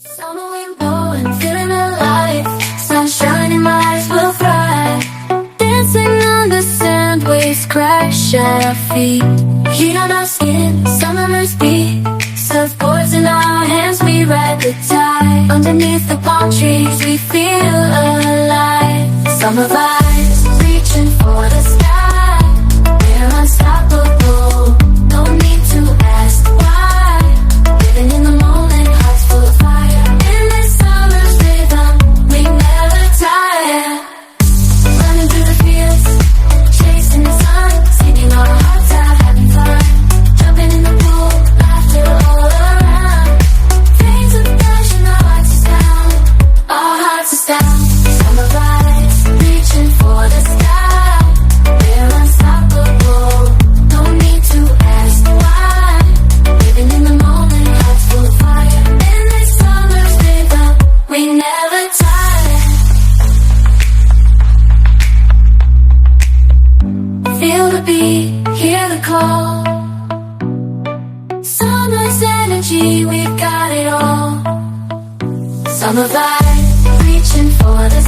Summer wind blowing, feeling alive. Sunshine in my eyes will thrive. Dancing on the sand, waves crash at our feet. Heat on our skin, summer's beat. Surfboards in our hands, we ride the tide. Underneath the palm trees, we feel alive. Summer vibes, reaching for the sky. We're unstoppable, no need to ask why. Living in the moment, hearts full of fire. In this summer's rhythm, we never tire. Running through the fields, chasing the sun, singing our hearts out, having fun. Jumping in the pool, laughter all around. Flames of passion, our hearts astound. Our hearts astound. Summer vibes, reaching for the sky. We're unstoppable, no need to ask why. Living in the moment, hearts full of fire. In this summer's rhythm, we never tire. Feel the beat, hear the call. Summer's energy, we've got it all. Summer vibe, reaching for the